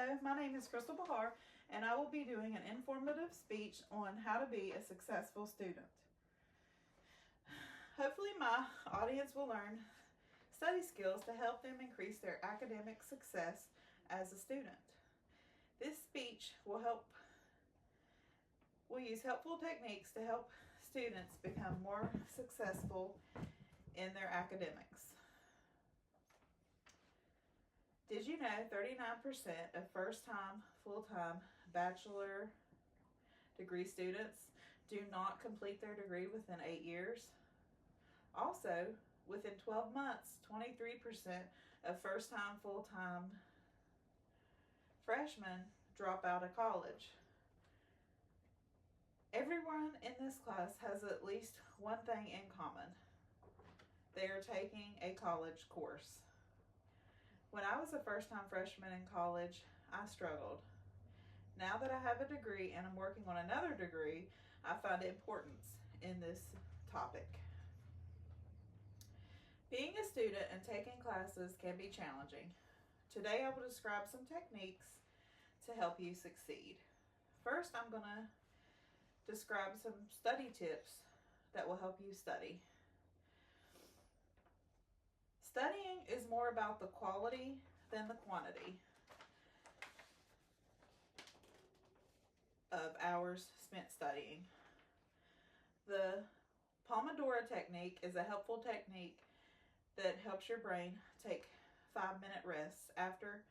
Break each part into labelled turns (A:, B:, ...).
A: Hello, my name is Crystal Bahar, and I will be doing an informative speech on how to be a successful student. Hopefully, my audience will learn study skills to help them increase their academic success as a student. This speech will use helpful techniques to help students become more successful in their academics. Did you know 39% of first-time, full-time bachelor degree students do not complete their degree within 8 years? Also, within 12 months, 23% of first-time, full-time freshmen drop out of college. Everyone in this class has at least one thing in common. They are taking a college course. When I was a first-time freshman in college, I struggled. Now that I have a degree and I'm working on another degree, I find importance in this topic. Being a student and taking classes can be challenging. Today I will describe some techniques to help you succeed. First, I'm going to describe some study tips that will help you study. Studying is more about the quality than the quantity of hours spent studying. The Pomodoro technique is a helpful technique that helps your brain take 5-minute rests after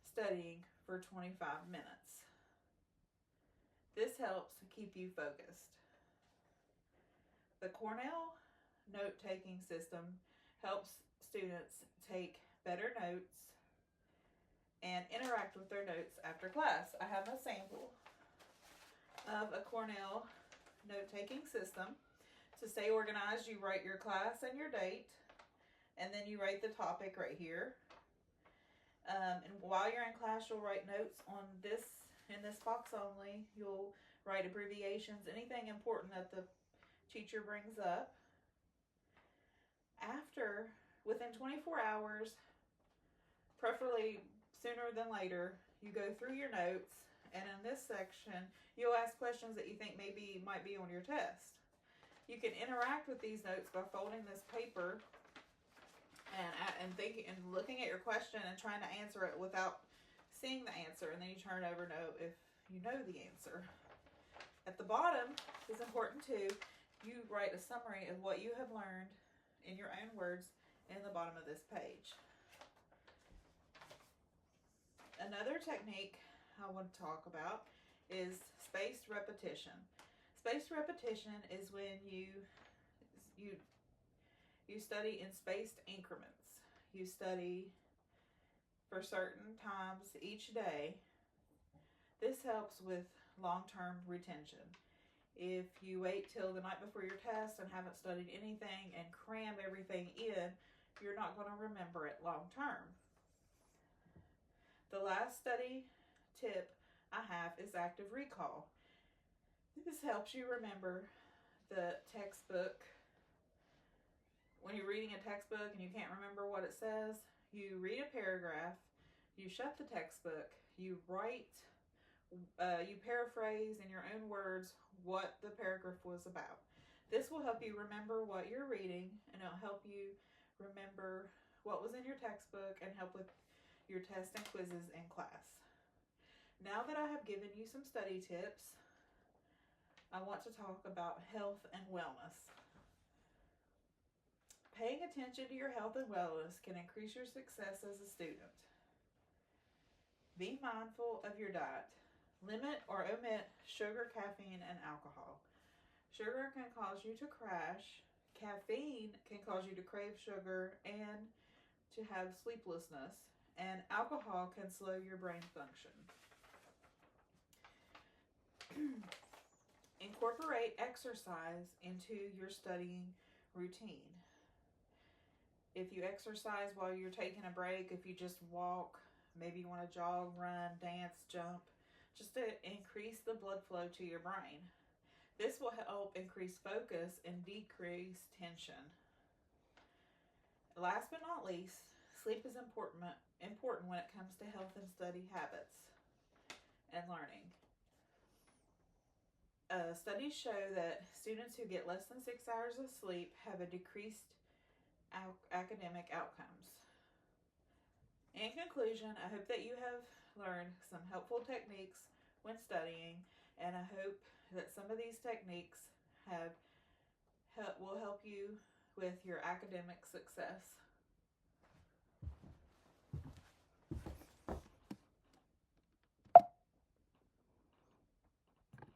A: studying for 25 minutes. This helps keep you focused. The Cornell note-taking system helps students take better notes and interact with their notes after class. I have a sample of a Cornell note-taking system. To stay organized, you write your class and your date, and then you write the topic right here. And while you're in class, you'll write notes on this, in this box only. You'll write abbreviations, anything important that the teacher brings up. Within 24 hours, preferably sooner than later, you go through your notes, and in this section, you'll ask questions that you think might be on your test. You can interact with these notes by folding this paper and thinking and looking at your question and trying to answer it without seeing the answer, and then you turn it over if you know the answer. At the bottom is important too. You write a summary of what you have learned in your own words in the bottom of this page. Another technique I want to talk about is spaced repetition. Spaced repetition is when you study in spaced increments. You study for certain times each day. This helps with long-term retention. If you wait till the night before your test and haven't studied anything and cram everything in, you're not going to remember it long-term. The last study tip I have is active recall. This helps you remember the textbook. When you're reading a textbook and you can't remember what it says, you read a paragraph, you shut the textbook, you write, you paraphrase in your own words what the paragraph was about. This will help you remember what you're reading, and it'll help you remember what was in your textbook and help with your tests and quizzes in class. Now that I have given you some study tips, I want to talk about health and wellness. Paying attention to your health and wellness can increase your success as a student. Be mindful of your diet. Limit or omit sugar, caffeine, and alcohol. Sugar can cause you to crash. Caffeine can cause you to crave sugar and to have sleeplessness. And alcohol can slow your brain function. Incorporate exercise into your studying routine. If you exercise while you're taking a break, if you just walk, maybe you want to jog, run, dance, jump, just to increase the blood flow to your brain. This will help increase focus and decrease tension. Last but not least, sleep is important when it comes to health and study habits and learning. Studies show that students who get less than 6 hours of sleep have a decreased academic outcomes. In conclusion, I hope that you have learned some helpful techniques when studying, and I hope that some of these techniques will help you with your academic success.